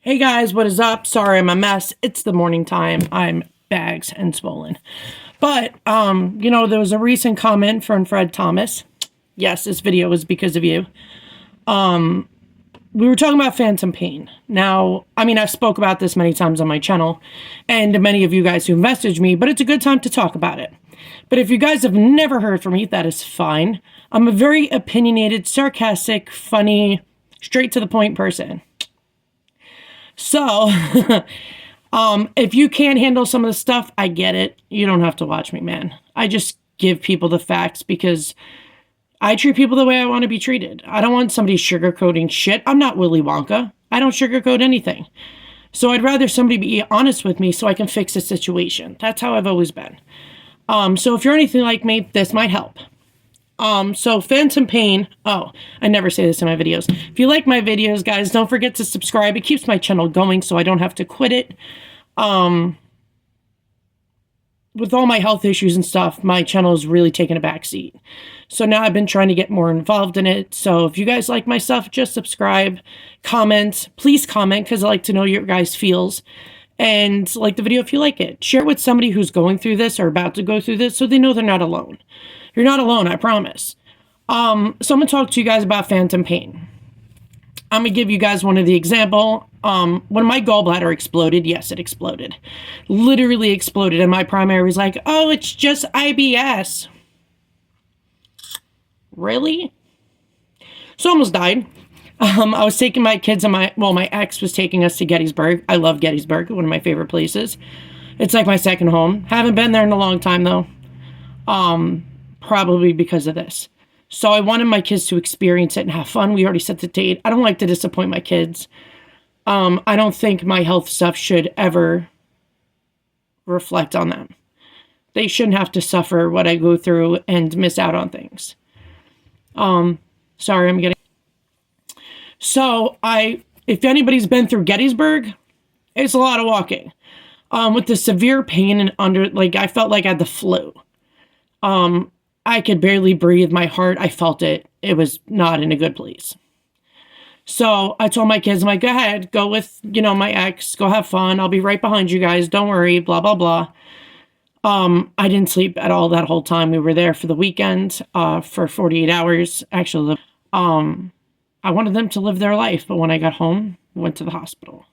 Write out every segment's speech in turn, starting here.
Hey guys, what is up? Sorry I'm a mess. It's the morning time. I'm bags and swollen. But, there was a recent comment from Fred Thomas. Yes, this video was because of you. We were talking about phantom pain. Now, I've spoke about this many times on my channel and to many of you guys who messaged me, but it's a good time to talk about it. But if you guys have never heard from me, that is fine. I'm a very opinionated, sarcastic, funny, straight to the point person. So, if you can't handle some of the stuff, I get it. You don't have to watch me, man. I just give people the facts because I treat people the way I want to be treated. I don't want somebody sugarcoating shit. I'm not Willy Wonka. I don't sugarcoat anything. So I'd rather somebody be honest with me so I can fix the situation. That's how I've always been. So if you're anything like me, this might help. So phantom pain. Oh, I never say this in my videos. If you like my videos, guys, don't forget to subscribe. It keeps my channel going so I don't have to quit it. With all my health issues and stuff, my channel is really taking a back seat. So now I've been trying to get more involved in it. So if you guys like my stuff, just subscribe, comment. Please comment because I like to know your guys' feels. And like the video if you like it. Share it with somebody who's going through this or about to go through this so they know they're not alone. You're not alone, I promise. So I'm going to talk to you guys about phantom pain. I'm going to give you guys one of the example. When my gallbladder exploded, yes, it exploded. Literally exploded. And my primary was like, oh, it's just IBS. Really? So I almost died. I was taking my kids and my ex was taking us to Gettysburg. I love Gettysburg, one of my favorite places. It's like my second home. Haven't been there in a long time, though. Probably because of this. So I wanted my kids to experience it and have fun. We already set the date. I don't like to disappoint my kids. I don't think my health stuff should ever reflect on them. They shouldn't have to suffer what I go through and miss out on things. Sorry, I'm getting... So if anybody's been through Gettysburg, it's a lot of walking. With the severe pain and I felt like I had the flu. I could barely breathe. My heart, I felt it. It was not in a good place. So I told my kids, I'm like, go ahead, go with, my ex, go have fun. I'll be right behind you guys. Don't worry, blah, blah, blah. I didn't sleep at all that whole time. We were there for the weekend, for 48 hours. Actually, I wanted them to live their life. But when I got home, I went to the hospital.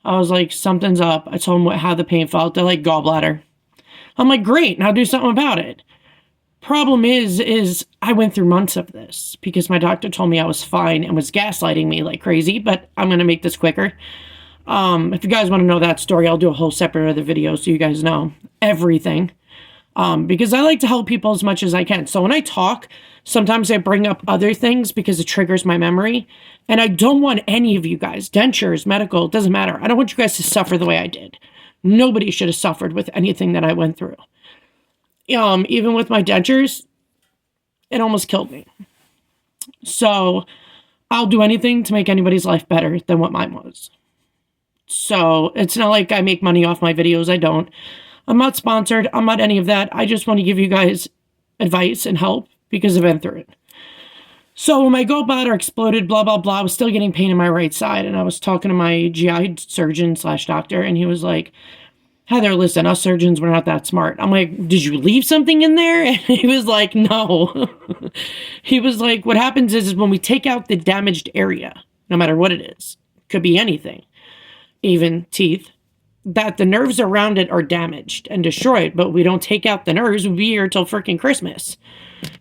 I was like, something's up. I told them how the pain felt. They're like, gallbladder. I'm like, great, now do something about it. Problem is I went through months of this because my doctor told me I was fine and was gaslighting me like crazy, but I'm going to make this quicker. If you guys want to know that story, I'll do a whole separate other video so you guys know everything. Because I like to help people as much as I can. So when I talk, sometimes I bring up other things because it triggers my memory. And I don't want any of you guys, dentures, medical, it doesn't matter. I don't want you guys to suffer the way I did. Nobody should have suffered with anything that I went through. Even with my dentures, it almost killed me. So I'll do anything to make anybody's life better than what mine was. So it's not like I make money off my videos. I don't. I'm not sponsored. I'm not any of that. I just want to give you guys advice and help because I've been through it. So when my gallbladder exploded, blah, blah, blah, I was still getting pain in my right side. And I was talking to my GI surgeon / doctor, and he was like, Heather, listen, us surgeons, we're not that smart. I'm like, did you leave something in there? And he was like, no. He was like, what happens is when we take out the damaged area, no matter what it is, could be anything, even teeth, that the nerves around it are damaged and destroyed, but we don't take out the nerves. We'll be here till freaking Christmas,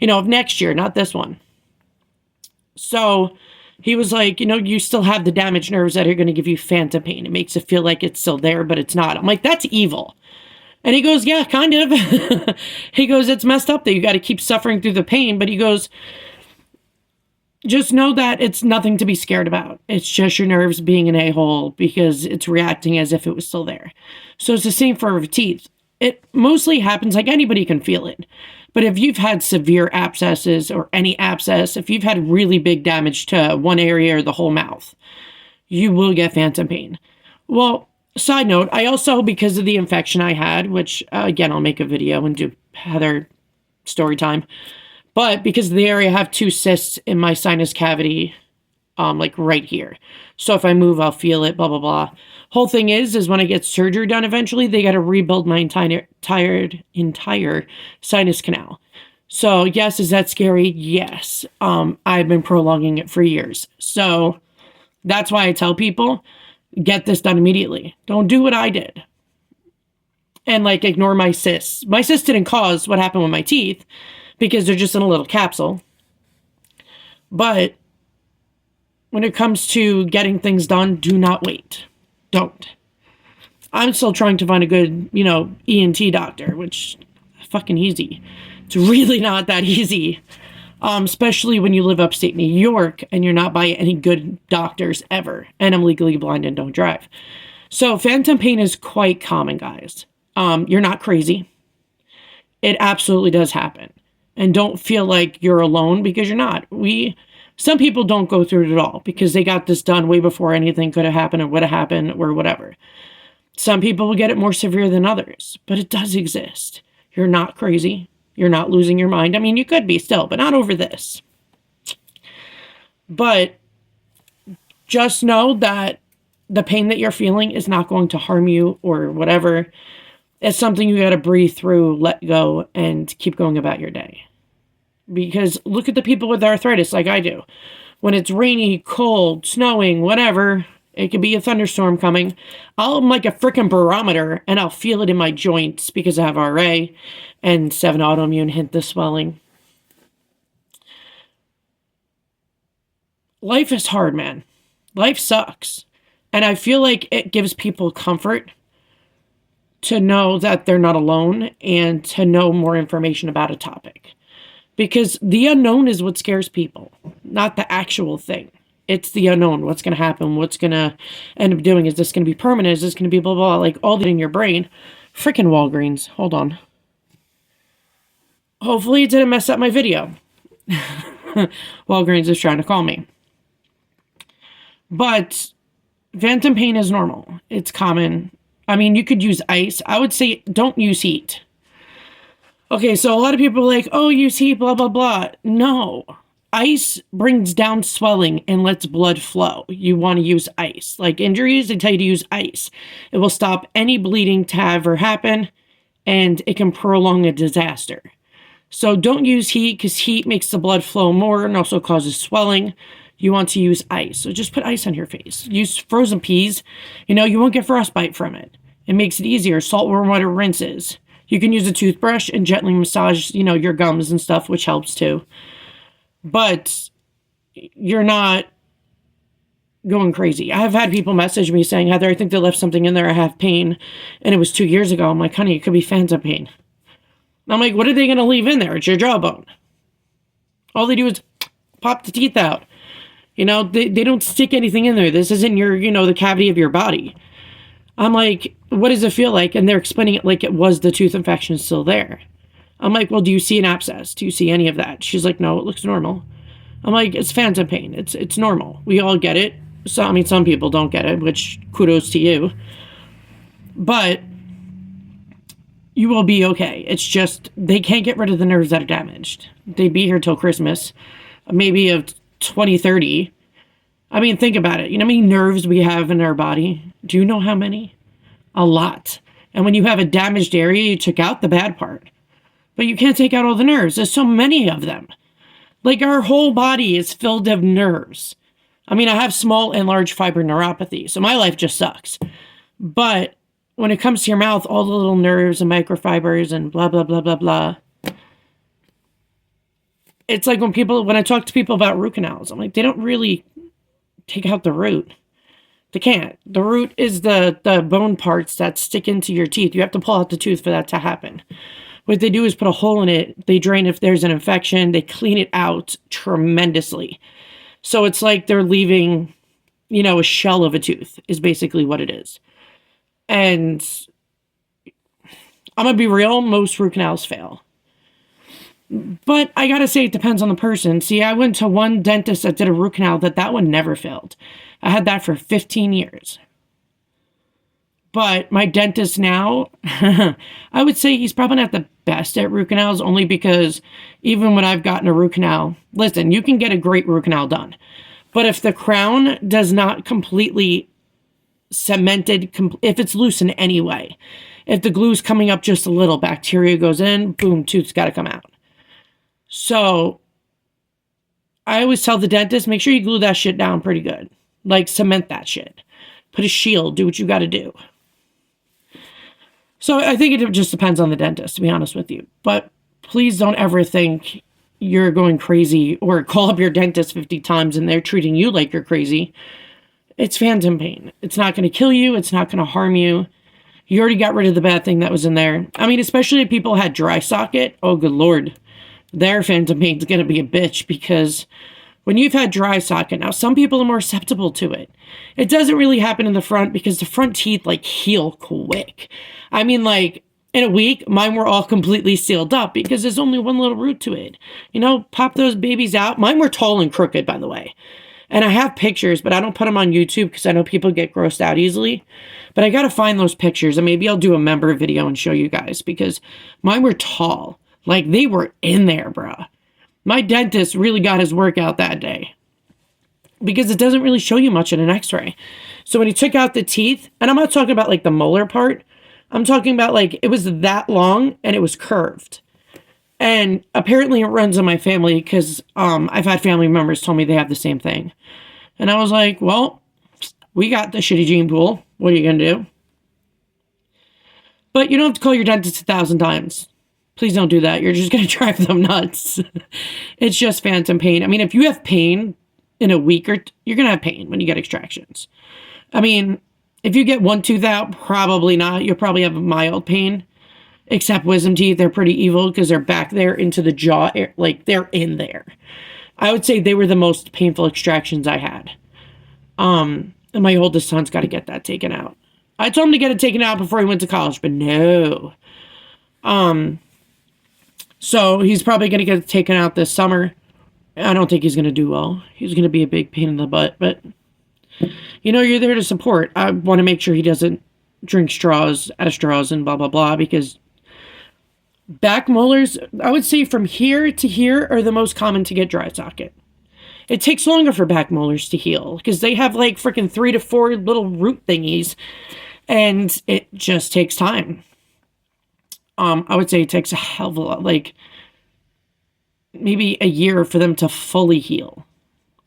of next year, not this one. So he was like, you still have the damaged nerves that are going to give you phantom pain. It makes it feel like it's still there, but it's not. I'm like, that's evil. And he goes, yeah, kind of. He goes, it's messed up that you got to keep suffering through the pain. But he goes, just know that it's nothing to be scared about. It's just your nerves being an a-hole because it's reacting as if it was still there. So it's the same for teeth. It mostly happens like anybody can feel it. But if you've had severe abscesses or any abscess, if you've had really big damage to one area or the whole mouth, you will get phantom pain. Well, side note, I also, because of the infection I had, which, again, I'll make a video and do Heather story time. But because of the area, I have 2 cysts in my sinus cavity like right here. So if I move, I'll feel it, blah, blah, blah. Whole thing is when I get surgery done eventually, they got to rebuild my entire sinus canal. So yes, is that scary? Yes. I've been prolonging it for years. So that's why I tell people, get this done immediately. Don't do what I did. And like ignore my cysts. My cysts didn't cause what happened with my teeth because they're just in a little capsule. But when it comes to getting things done, do not wait. Don't. I'm still trying to find a good, ENT doctor, which is fucking easy. It's really not that easy. Especially when you live upstate New York and you're not by any good doctors ever. And I'm legally blind and don't drive. So phantom pain is quite common, guys. You're not crazy. It absolutely does happen. And don't feel like you're alone because you're not. Some people don't go through it at all because they got this done way before anything could have happened or would have happened or whatever. Some people will get it more severe than others, but it does exist. You're not crazy. You're not losing your mind. I mean, you could be still, but not over this. But just know that the pain that you're feeling is not going to harm you or whatever. It's something you got to breathe through, let go, and keep going about your day. Because look at the people with arthritis like I do. When it's rainy, cold, snowing, whatever, it could be a thunderstorm coming. I'm like a freaking barometer, and I'll feel it in my joints because I have RA and 7 autoimmune, hint the swelling. Life is hard, man. Life sucks. And I feel like it gives people comfort to know that they're not alone and to know more information about a topic. Because the unknown is what scares people, not the actual thing. It's the unknown. What's going to happen? What's going to end up doing? Is this going to be permanent? Is this going to be blah, blah, blah? Like all that in your brain. Freaking Walgreens. Hold on. Hopefully it didn't mess up my video. Walgreens is trying to call me. But phantom pain is normal. It's common. I mean, you could use ice. I would say don't use heat. Okay, so a lot of people are like, oh, use heat, blah, blah, blah. No. Ice brings down swelling and lets blood flow. You want to use ice. Like injuries, they tell you to use ice. It will stop any bleeding to ever happen, and it can prolong a disaster. So don't use heat because heat makes the blood flow more and also causes swelling. You want to use ice. So just put ice on your face. Use frozen peas. You won't get frostbite from it. It makes it easier. Salt warm water rinses. You can use a toothbrush and gently massage, your gums and stuff, which helps too. But you're not going crazy. I have had people message me saying, Heather, I think they left something in there. I have pain. And it was 2 years ago. I'm like, honey, it could be phantom pain. I'm like, what are they going to leave in there? It's your jawbone. All they do is pop the teeth out. They don't stick anything in there. This isn't your, the cavity of your body. I'm like, what does it feel like? And they're explaining it like it was the tooth infection still there. I'm like, well, do you see an abscess? Do you see any of that? She's like, no, it looks normal. I'm like, it's phantom pain. It's normal. We all get it. So, some people don't get it, which kudos to you. But you will be okay. It's just, they can't get rid of the nerves that are damaged. They'd be here till Christmas, maybe of 2030. Think about it. You know how many nerves we have in our body? Do you know how many? A lot. And when you have a damaged area, you took out the bad part. But you can't take out all the nerves. There's so many of them. Like our whole body is filled with nerves. I have small and large fiber neuropathy, so my life just sucks. But when it comes to your mouth, all the little nerves and microfibers and blah, blah, blah, blah, blah. It's like when I talk to people about root canals, I'm like, they don't really take out the root. They can't. The root is the bone parts that stick into your teeth. You have to pull out the tooth for that to happen. What they do is put a hole in it. They drain if there's an infection. They clean it out tremendously. So it's like they're leaving, a shell of a tooth is basically what it is. And I'm going to be real, most root canals fail. But I got to say, it depends on the person. See, I went to one dentist that did a root canal that one never failed. I had that for 15 years. But my dentist now, I would say he's probably not the best at root canals, only because even when I've gotten a root canal, listen, you can get a great root canal done. But if the crown does not completely cemented, if it's loose in any way, if the glue's coming up just a little, bacteria goes in, boom, tooth's got to come out. So I always tell the dentist, make sure you glue that shit down pretty good. Like, cement that shit. Put a shield, do what you got to do. So I think it just depends on the dentist, to be honest with you. But please don't ever think you're going crazy or call up your dentist 50 times and they're treating you like you're crazy. It's phantom pain. It's not going to kill you. It's not going to harm you. You already got rid of the bad thing that was in there. I mean, especially if people had dry socket. Oh, good Lord. Their phantom pain is going to be a bitch, because when you've had dry socket, now some people are more susceptible to it. It doesn't really happen in the front because the front teeth like heal quick. I mean, like in a week, mine were all completely sealed up because there's only one little root to it. You know, pop those babies out. Mine were tall and crooked, by the way. And I have pictures, but I don't put them on YouTube because I know people get grossed out easily. But I got to find those pictures, and maybe I'll do a member video and show you guys, because mine were tall. Like, they were in there, bruh. My dentist really got his work out that day, because it doesn't really show you much in an x-ray. So when he took out the teeth, and I'm not talking about like the molar part, I'm talking about like it was that long and it was curved. And apparently it runs in my family, because I've had family members tell me they have the same thing. And I was like, well, we got the shitty gene pool. What are you going to do? But you don't have to call your dentist 1,000 times. Please don't do that. You're just going to drive them nuts. It's just phantom pain. I mean, if you have pain in a week or you're going to have pain when you get extractions. I mean, if you get one tooth out, probably not. You'll probably have mild pain. Except wisdom teeth, they're pretty evil because they're back there into the jaw. Like, they're in there. I would say they were the most painful extractions I had. And my oldest son's got to get that taken out. I told him to get it taken out before he went to college, but no. So he's probably going to get it taken out this summer. I don't think he's going to do well. He's going to be a big pain in the butt, but you know, you're there to support. I want to make sure he doesn't drink straws out of straws and blah, blah, blah, because back molars, I would say from here to here, are the most common to get dry socket. It takes longer for back molars to heal because they have like freaking 3 to 4 little root thingies, and it just takes time. I would say it takes a hell of a lot, like maybe a year for them to fully heal.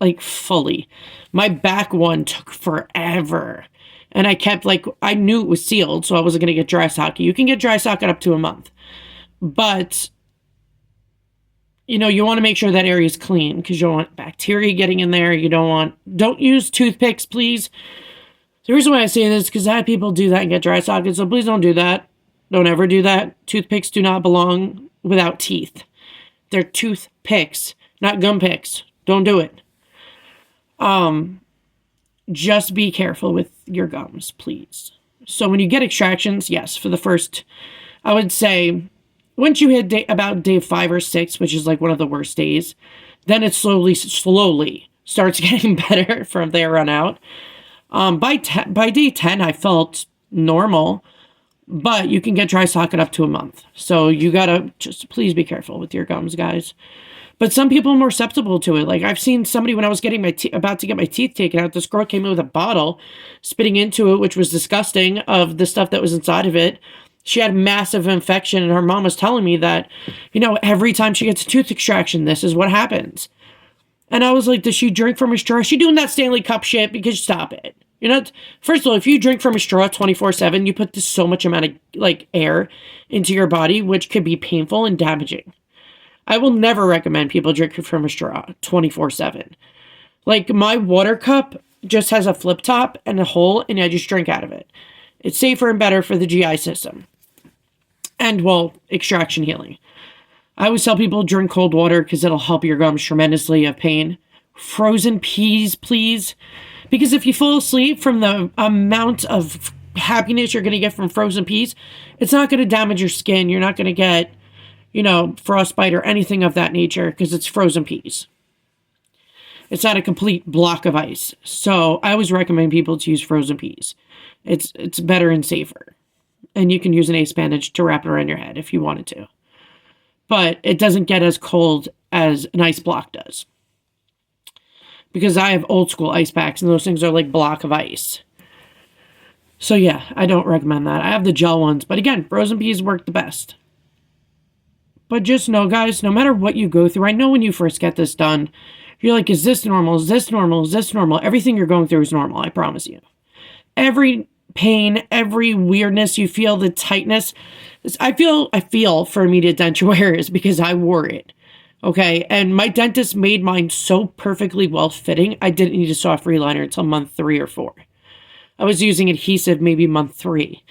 Like fully. My back one took forever. And I kept like, I knew it was sealed, so I wasn't going to get dry socket. You can get dry socket up to a month. But, you know, you want to make sure that area is clean because you don't want bacteria getting in there. You don't use toothpicks, please. The reason why I say this is because I had people do that and get dry socket, so please don't do that. Don't ever do that. Toothpicks do not belong without teeth. They're toothpicks, not gum picks. Don't do it. Just be careful with your gums, please. So when you get extractions, yes, for the first, I would say, once you hit about day 5 or 6, which is like one of the worst days, then it slowly starts getting better from there on out. By day 10, I felt normal, but you can get dry socket up to a month. So you gotta just please be careful with your gums, guys. But some people are more susceptible to it. Like, I've seen somebody when I was getting about to get my teeth taken out, this girl came in with a bottle, spitting into it, which was disgusting, of the stuff that was inside of it. She had massive infection, and her mom was telling me that, you know, every time she gets a tooth extraction, this is what happens. And I was like, does she drink from a straw? Is she doing that Stanley Cup shit? Because stop it. You know, first of all, if you drink from a straw 24/7, you put this so much amount of, like, air into your body, which could be painful and damaging. I will never recommend people drink from a straw 24/7. Like, my water cup just has a flip top and a hole, and I just drink out of it. It's safer and better for the GI system. And, well, extraction healing. I always tell people drink cold water because it'll help your gums tremendously of pain. Frozen peas, please. Because if you fall asleep from the amount of happiness you're going to get from frozen peas, it's not going to damage your skin. You're not going to get, you know, frostbite or anything of that nature because it's frozen peas. It's not a complete block of ice. So I always recommend people to use frozen peas. It's better and safer. And you can use an ace bandage to wrap it around your head if you wanted to. But it doesn't get as cold as an ice block does. because I have old school ice packs and those things are like block of ice. So yeah, I don't recommend that. I have the gel ones, but again, frozen peas work the best. But just know, guys, no matter what you go through, I know when you first get this done, you're like, is this normal? Is this normal? Is this normal? Everything you're going through is normal, I promise you. Every pain, every weirdness you feel, the tightness. I feel for immediate denture wear is because I wore it. Okay, and my dentist made mine so perfectly well fitting, I didn't need a soft reliner until month 3 or 4. I was using adhesive maybe month 3.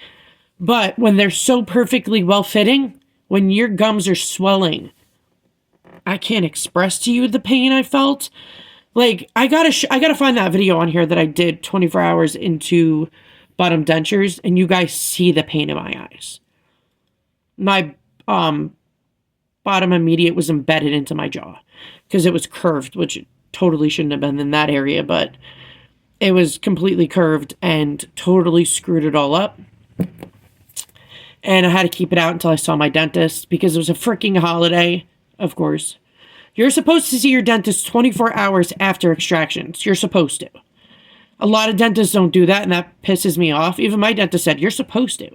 But when they're so perfectly well fitting, when your gums are swelling, I can't express to you the pain I felt. Like, I gotta find that video on here that I did 24 hours into bottom dentures, and you guys see the pain in my eyes. My bottom immediate was embedded into my jaw because it was curved, which totally shouldn't have been in that area, but it was completely curved and totally screwed it all up. And I had to keep it out until I saw my dentist because it was a freaking holiday, of course. You're supposed to see your dentist 24 hours after extractions. You're supposed to. A lot of dentists don't do that, and that pisses me off. Even my dentist said, you're supposed to.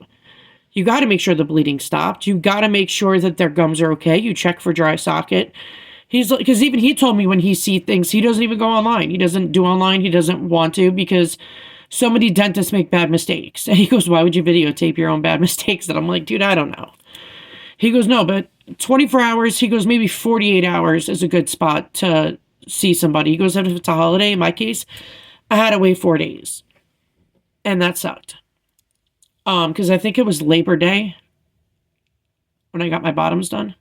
You got to make sure the bleeding stopped. You got to make sure that their gums are okay. You check for dry socket. He's like, because even he told me when he sees things, he doesn't even go online. He doesn't do online. He doesn't want to because so many dentists make bad mistakes. And he goes, why would you videotape your own bad mistakes? And I'm like, dude, I don't know. He goes, no, but 24 hours, he goes, maybe 48 hours is a good spot to see somebody. He goes, if it's a holiday, in my case, I had to wait 4 days. And that sucked. Because I think it was Labor Day when I got my bottoms done.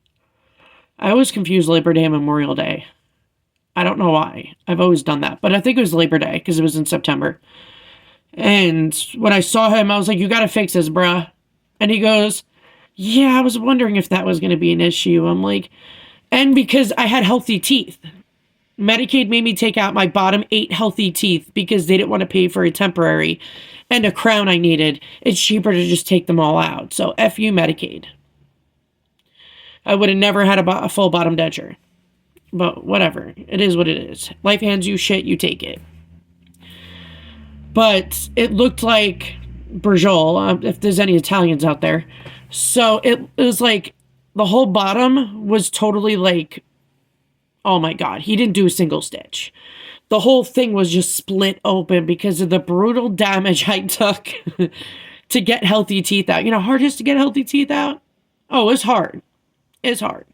I always confuse Labor Day and Memorial Day. I don't know why. I've always done that. But I think it was Labor Day because it was in September. And when I saw him, I was like, you got to fix this, bruh. And he goes, yeah, I was wondering if that was going to be an issue. I'm like, and because I had healthy teeth. Medicaid made me take out my bottom 8 healthy teeth because they didn't want to pay for a temporary and a crown I needed. It's cheaper to just take them all out. So F you, Medicaid. I would have never had a full bottom denture. But whatever. It is what it is. Life hands you shit, you take it. But it looked like Berjol, if there's any Italians out there. So it was like the whole bottom was totally like, oh my God, he didn't do a single stitch. The whole thing was just split open because of the brutal damage I took to get healthy teeth out. You know, hardest to get healthy teeth out? Oh, it's hard. It's hard.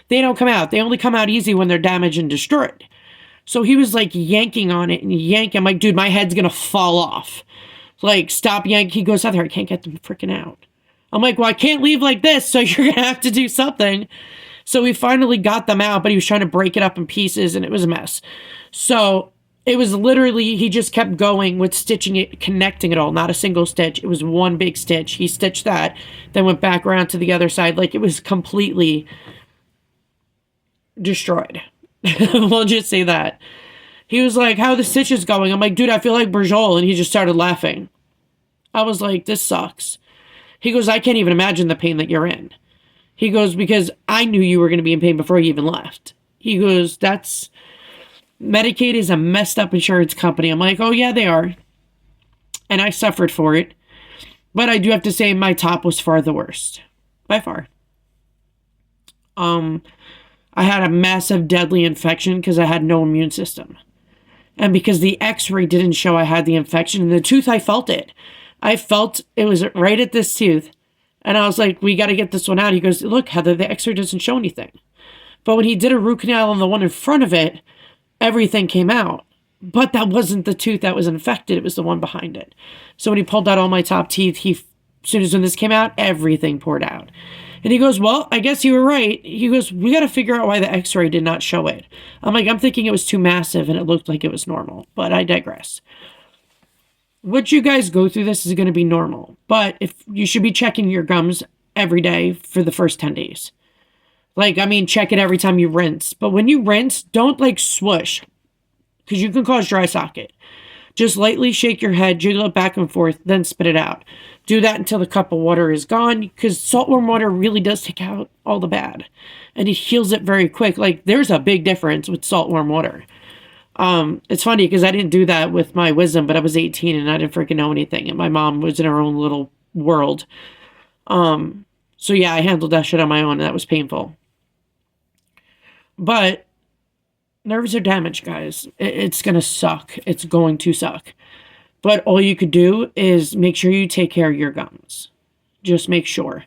They don't come out. They only come out easy when they're damaged and destroyed. So he was like yanking on it and yanking. I'm like, dude, my head's going to fall off. Like, stop yanking. He goes, Heather, I can't get them freaking out. I'm like, well, I can't leave like this, so you're going to have to do something. So we finally got them out, but he was trying to break it up in pieces, and it was a mess. So it was literally, he just kept going with stitching it, connecting it all, not a single stitch. It was one big stitch. He stitched that, then went back around to the other side. Like, it was completely destroyed. We'll just say that. He was like, how are the stitches going? I'm like, dude, I feel like Berjol. And he just started laughing. I was like, this sucks. He goes, I can't even imagine the pain that you're in. He goes, because I knew you were going to be in pain before you even left. He goes, Medicaid is a messed up insurance company. I'm like, oh yeah, they are. And I suffered for it. But I do have to say my top was far the worst. By far. I had a massive deadly infection because I had no immune system. And because the x-ray didn't show I had the infection in the tooth, I felt it. I felt it was right at this tooth. And I was like, we got to get this one out. He goes, look, Heather, the x-ray doesn't show anything. But when he did a root canal on the one in front of it, everything came out. But that wasn't the tooth that was infected. It was the one behind it. So when he pulled out all my top teeth, as soon as when this came out, everything poured out. And he goes, well, I guess you were right. He goes, we got to figure out why the x-ray did not show it. I'm like, I'm thinking it was too massive and it looked like it was normal. But I digress. What you guys go through this is going to be normal. But if you should be checking your gums every day for the first 10 days. Like, I mean, check it every time you rinse. But when you rinse, don't like swoosh. Because you can cause dry socket. Just lightly shake your head, jiggle it back and forth, then spit it out. Do that until the cup of water is gone, because saltwarm water really does take out all the bad. And it heals it very quick. Like, there's a big difference with saltwarm water. It's funny because I didn't do that with my wisdom, but I was 18 and I didn't freaking know anything. And my mom was in her own little world. So yeah, I handled that shit on my own and that was painful. But nerves are damaged, guys. It's going to suck. It's going to suck. But all you could do is make sure you take care of your gums. Just make sure.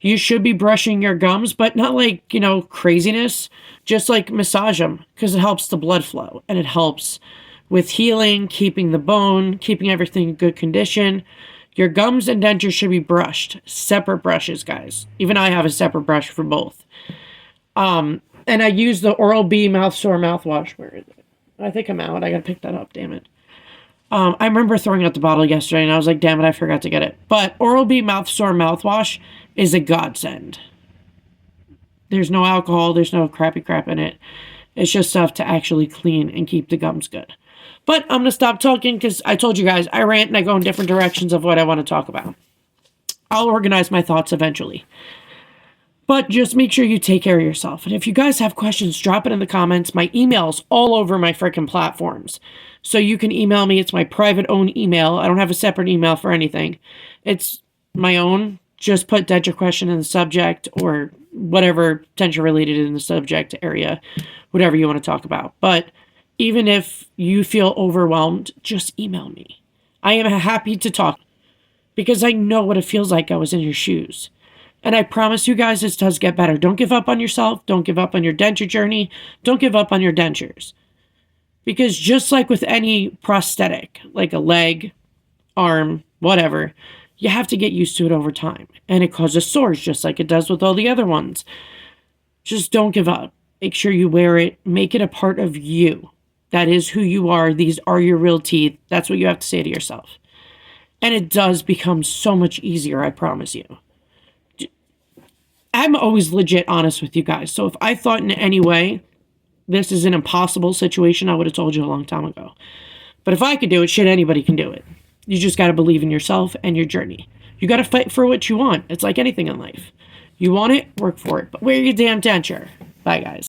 You should be brushing your gums, but not like, craziness. Just like massage them because it helps the blood flow and it helps with healing, keeping the bone, keeping everything in good condition. Your gums and dentures should be brushed. Separate brushes, guys. Even I have a separate brush for both. And I use the Oral-B mouth sore mouthwash. Where is it? I think I'm out. I gotta pick that up, damn it. I remember throwing out the bottle yesterday and I was like, damn it, I forgot to get it. But Oral-B mouth sore mouthwash is a godsend. There's no alcohol, there's no crappy crap in it. It's just stuff to actually clean and keep the gums good. But I'm going to stop talking because I told you guys, I rant and I go in different directions of what I want to talk about. I'll organize my thoughts eventually. But just make sure you take care of yourself. And if you guys have questions, drop it in the comments. My email's all over my freaking platforms. So you can email me. It's my private own email. I don't have a separate email for anything. It's my own. Just put denture question in the subject or whatever denture related in the subject area, whatever you want to talk about. But even if you feel overwhelmed, just email me. I am happy to talk because I know what it feels like I was in your shoes. And I promise you guys this does get better. Don't give up on yourself. Don't give up on your denture journey. Don't give up on your dentures. Because just like with any prosthetic, like a leg, arm, whatever, you have to get used to it over time. And it causes sores just like it does with all the other ones. Just don't give up. Make sure you wear it. Make it a part of you. That is who you are. These are your real teeth. That's what you have to say to yourself. And it does become so much easier, I promise you. I'm always legit honest with you guys. So if I thought in any way this is an impossible situation, I would have told you a long time ago. But if I could do it, shit, anybody can do it. You just got to believe in yourself and your journey. You got to fight for what you want. It's like anything in life. You want it, work for it. But wear your damn denture. Bye, guys.